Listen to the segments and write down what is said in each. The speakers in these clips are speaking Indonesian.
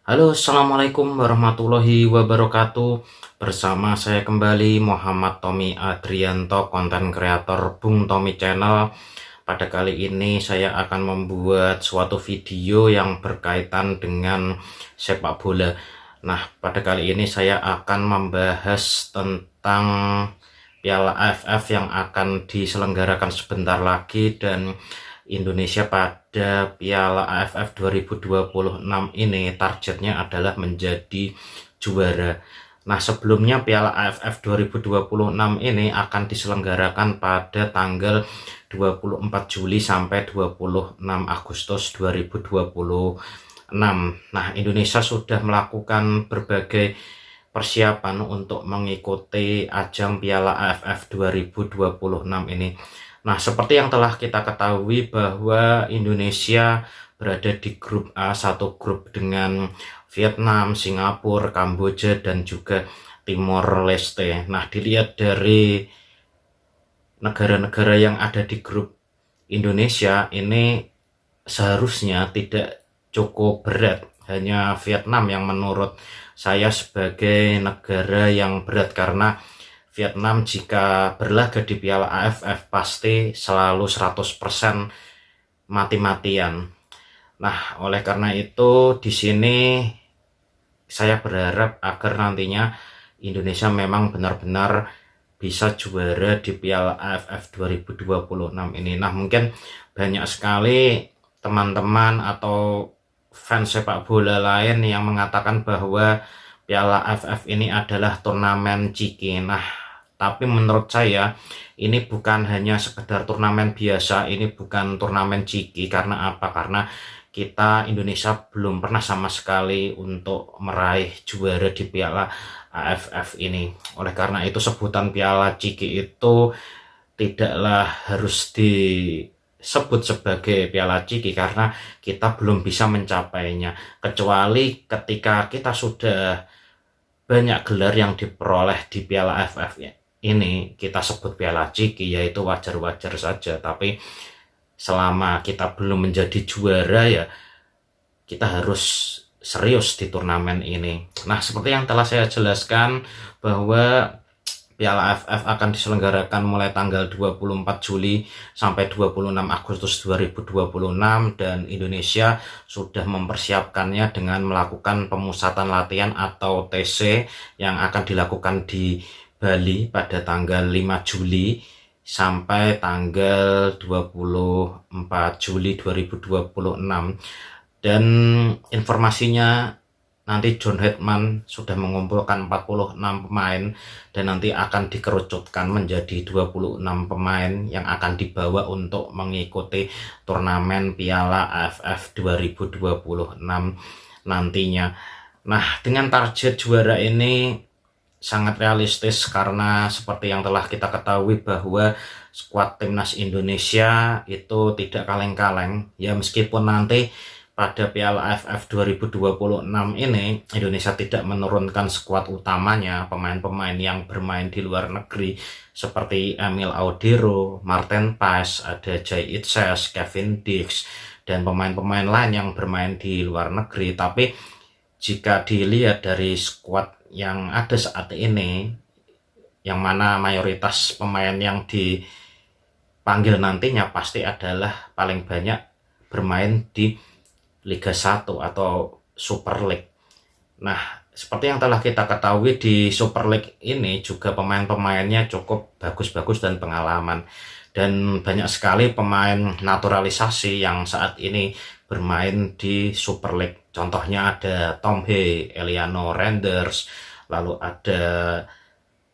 Halo, assalamualaikum warahmatullahi wabarakatuh. Bersama saya kembali Muhammad Tommy Adrianto, konten kreator Bung Tommy Channel. Pada kali ini saya akan membuat suatu video yang berkaitan dengan sepak bola. Nah, pada kali ini saya akan membahas tentang Piala AFF yang akan diselenggarakan sebentar lagi, dan Indonesia pada Piala AFF 2026 ini targetnya adalah menjadi juara. Nah, sebelumnya Piala AFF 2026 ini akan diselenggarakan pada tanggal 24 Juli sampai 26 Agustus 2026. Nah, Indonesia sudah melakukan berbagai persiapan untuk mengikuti ajang Piala AFF 2026 ini. Nah, seperti yang telah kita ketahui bahwa Indonesia berada di grup A, satu grup dengan Vietnam, Singapura, Kamboja, dan juga Timor Leste. Nah, dilihat dari negara-negara yang ada di grup Indonesia ini seharusnya tidak cukup berat. Hanya Vietnam yang menurut saya sebagai negara yang berat, karena Vietnam jika berlaga di Piala AFF pasti selalu 100% mati-matian. Nah, oleh karena itu di sini saya berharap agar nantinya Indonesia memang benar-benar bisa juara di Piala AFF 2026 ini. Nah, mungkin banyak sekali teman-teman atau fans sepak bola lain yang mengatakan bahwa Piala AFF ini adalah turnamen ciki. Nah, tapi menurut saya ini bukan hanya sekedar turnamen biasa, ini bukan turnamen ciki. Karena apa? Karena kita Indonesia belum pernah sama sekali untuk meraih juara di Piala AFF ini. Oleh karena itu sebutan Piala Ciki itu tidaklah harus disebut sebagai Piala Ciki, karena kita belum bisa mencapainya. Kecuali ketika kita sudah banyak gelar yang diperoleh di Piala AFF ya, ini kita sebut Piala Ciki, yaitu wajar-wajar saja. Tapi selama kita belum menjadi juara ya, kita harus serius di turnamen ini. Nah, seperti yang telah saya jelaskan bahwa Piala AFF akan diselenggarakan mulai tanggal 24 Juli sampai 26 Agustus 2026, dan Indonesia sudah mempersiapkannya dengan melakukan pemusatan latihan atau TC yang akan dilakukan di Bali pada tanggal 5 Juli sampai tanggal 24 Juli 2026. Dan informasinya nanti John Hetman sudah mengumpulkan 46 pemain dan nanti akan dikerucutkan menjadi 26 pemain yang akan dibawa untuk mengikuti turnamen Piala AFF 2026 nantinya. Nah, dengan target juara ini sangat realistis, karena seperti yang telah kita ketahui bahwa skuad timnas Indonesia itu tidak kaleng-kaleng ya. Meskipun nanti pada Piala AFF 2026 ini Indonesia tidak menurunkan skuad utamanya, pemain-pemain yang bermain di luar negeri seperti Emil Audero, Martin Paes, ada Jay Itses, Kevin Dix, dan pemain-pemain lain yang bermain di luar negeri. Tapi jika dilihat dari skuad yang ada saat ini, yang mana mayoritas pemain yang dipanggil nantinya pasti adalah paling banyak bermain di Liga 1 atau Super League. Nah, seperti yang telah kita ketahui di Super League ini juga pemain-pemainnya cukup bagus-bagus dan pengalaman. Dan banyak sekali pemain naturalisasi yang saat ini bermain di Super League. Contohnya ada Tom Hay, Eliano Renders, lalu ada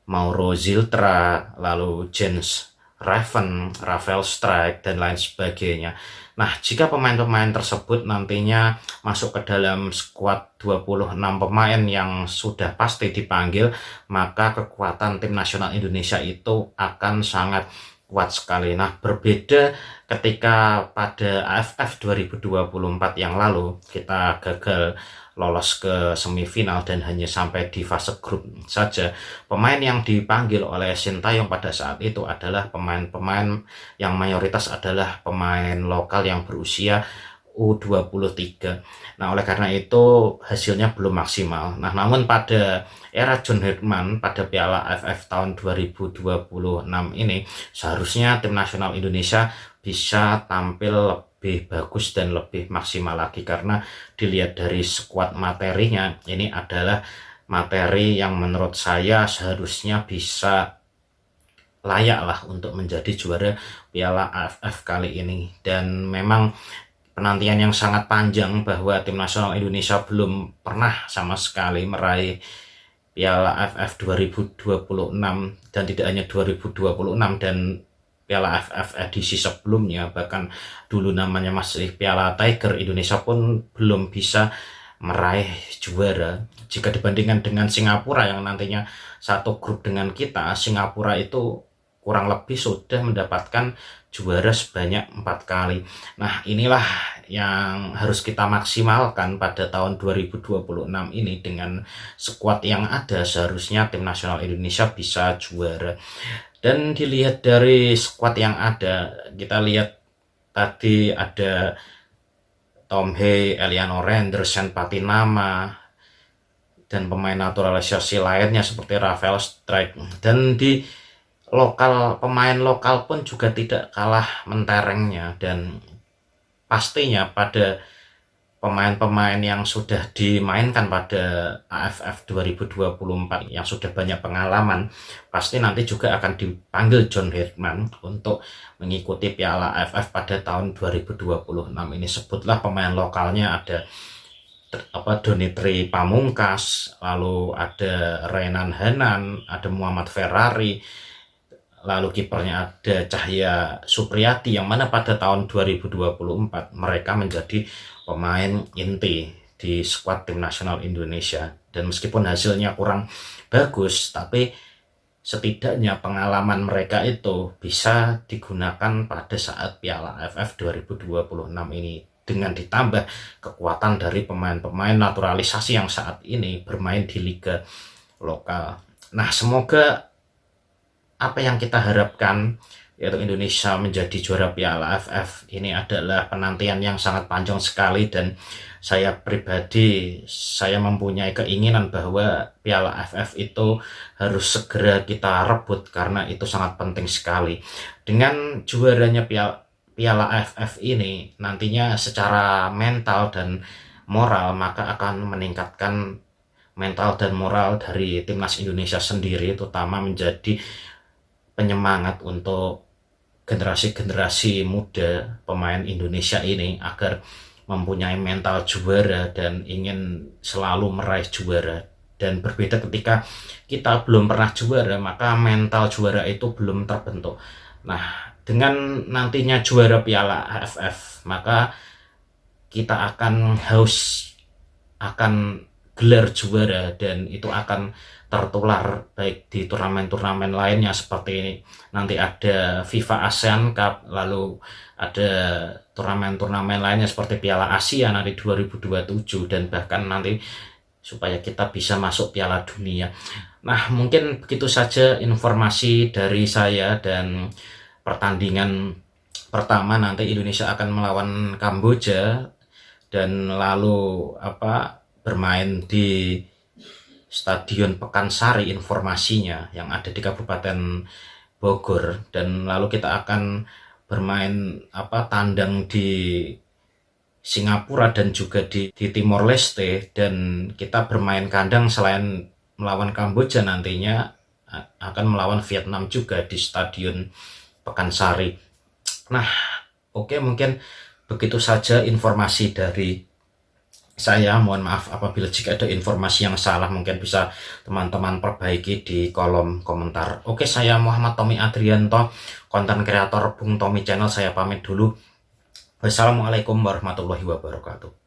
Mauro Ziltra, lalu Jens Raven, Rafael Strijk, dan lain sebagainya. Nah, jika pemain-pemain tersebut nantinya masuk ke dalam skuad 26 pemain yang sudah pasti dipanggil, maka kekuatan tim nasional Indonesia itu akan sangat kuat sekali. Nah, berbeda ketika pada AFF 2024 yang lalu kita gagal lolos ke semifinal dan hanya sampai di fase grup saja. Pemain yang dipanggil oleh Sintayong pada saat itu adalah pemain-pemain yang mayoritas adalah pemain lokal yang berusia U23. Nah, oleh karena itu hasilnya belum maksimal. Nah, namun pada era John Herdman pada Piala AFF tahun 2026 ini seharusnya tim nasional Indonesia bisa tampil lebih bagus dan lebih maksimal lagi, karena dilihat dari skuad materinya ini adalah materi yang menurut saya seharusnya bisa layak lah untuk menjadi juara Piala AFF kali ini. Dan memang penantian yang sangat panjang bahwa tim nasional Indonesia belum pernah sama sekali meraih Piala AFF 2026, dan tidak hanya 2026 dan Piala AFF edisi sebelumnya, bahkan dulu namanya masih Piala Tiger, Indonesia pun belum bisa meraih juara. Jika dibandingkan dengan Singapura yang nantinya satu grup dengan kita, Singapura itu kurang lebih sudah mendapatkan juara sebanyak 4 kali. Nah, inilah yang harus kita maksimalkan pada tahun 2026 ini. Dengan skuad yang ada seharusnya tim nasional Indonesia bisa juara. Dan dilihat dari skuad yang ada, kita lihat tadi ada Tom Hee, Eliano Randers, Sen Patinama, dan pemain naturalisasi lainnya seperti Rafael Strijk. Dan di pemain lokal pun juga tidak kalah menterengnya, dan pastinya pada pemain-pemain yang sudah dimainkan pada AFF 2024 yang sudah banyak pengalaman, pasti nanti juga akan dipanggil John Herdman untuk mengikuti Piala AFF pada tahun 2026 ini. Sebutlah pemain lokalnya, ada Donitri Pamungkas, lalu ada Renan Hanan, ada Muhammad Ferrari, lalu kipernya ada Cahya Supriyati, yang mana pada tahun 2024 mereka menjadi pemain inti di skuad tim nasional Indonesia. Dan meskipun hasilnya kurang bagus, tapi setidaknya pengalaman mereka itu bisa digunakan pada saat Piala AFF 2026 ini, dengan ditambah kekuatan dari pemain-pemain naturalisasi yang saat ini bermain di liga lokal. Nah, semoga apa yang kita harapkan, yaitu Indonesia menjadi juara Piala AFF, ini adalah penantian yang sangat panjang sekali. Dan saya pribadi, saya mempunyai keinginan bahwa Piala AFF itu harus segera kita rebut, karena itu sangat penting sekali. Dengan juaranya Piala AFF ini, nantinya secara mental dan moral maka akan meningkatkan mental dan moral dari timnas Indonesia sendiri, terutama menjadi penyemangat untuk generasi-generasi muda pemain Indonesia ini agar mempunyai mental juara dan ingin selalu meraih juara. Dan berbeda ketika kita belum pernah juara, maka mental juara itu belum terbentuk. Nah, dengan nantinya juara Piala AFF, maka kita akan haus akan gelar juara, dan itu akan tertular baik di turnamen-turnamen lainnya, seperti nanti ada FIFA ASEAN Cup, lalu ada turnamen-turnamen lainnya seperti Piala Asia nanti 2027, dan bahkan nanti supaya kita bisa masuk Piala Dunia. Nah, mungkin begitu saja informasi dari saya. Dan pertandingan pertama nanti Indonesia akan melawan Kamboja, dan lalu bermain di Stadion Pekansari informasinya yang ada di Kabupaten Bogor. Dan lalu kita akan bermain tandang di Singapura dan juga di Timor Leste. Dan kita bermain kandang selain melawan Kamboja, nantinya akan melawan Vietnam juga di Stadion Pekansari. Nah, oke, mungkin begitu saja informasi dari saya. Mohon maaf apabila jika ada informasi yang salah, mungkin bisa teman-teman perbaiki di kolom komentar. Oke, saya Muhammad Tommy Adrianto, konten kreator Bung Tommy Channel. Saya pamit dulu. Wassalamualaikum warahmatullahi wabarakatuh.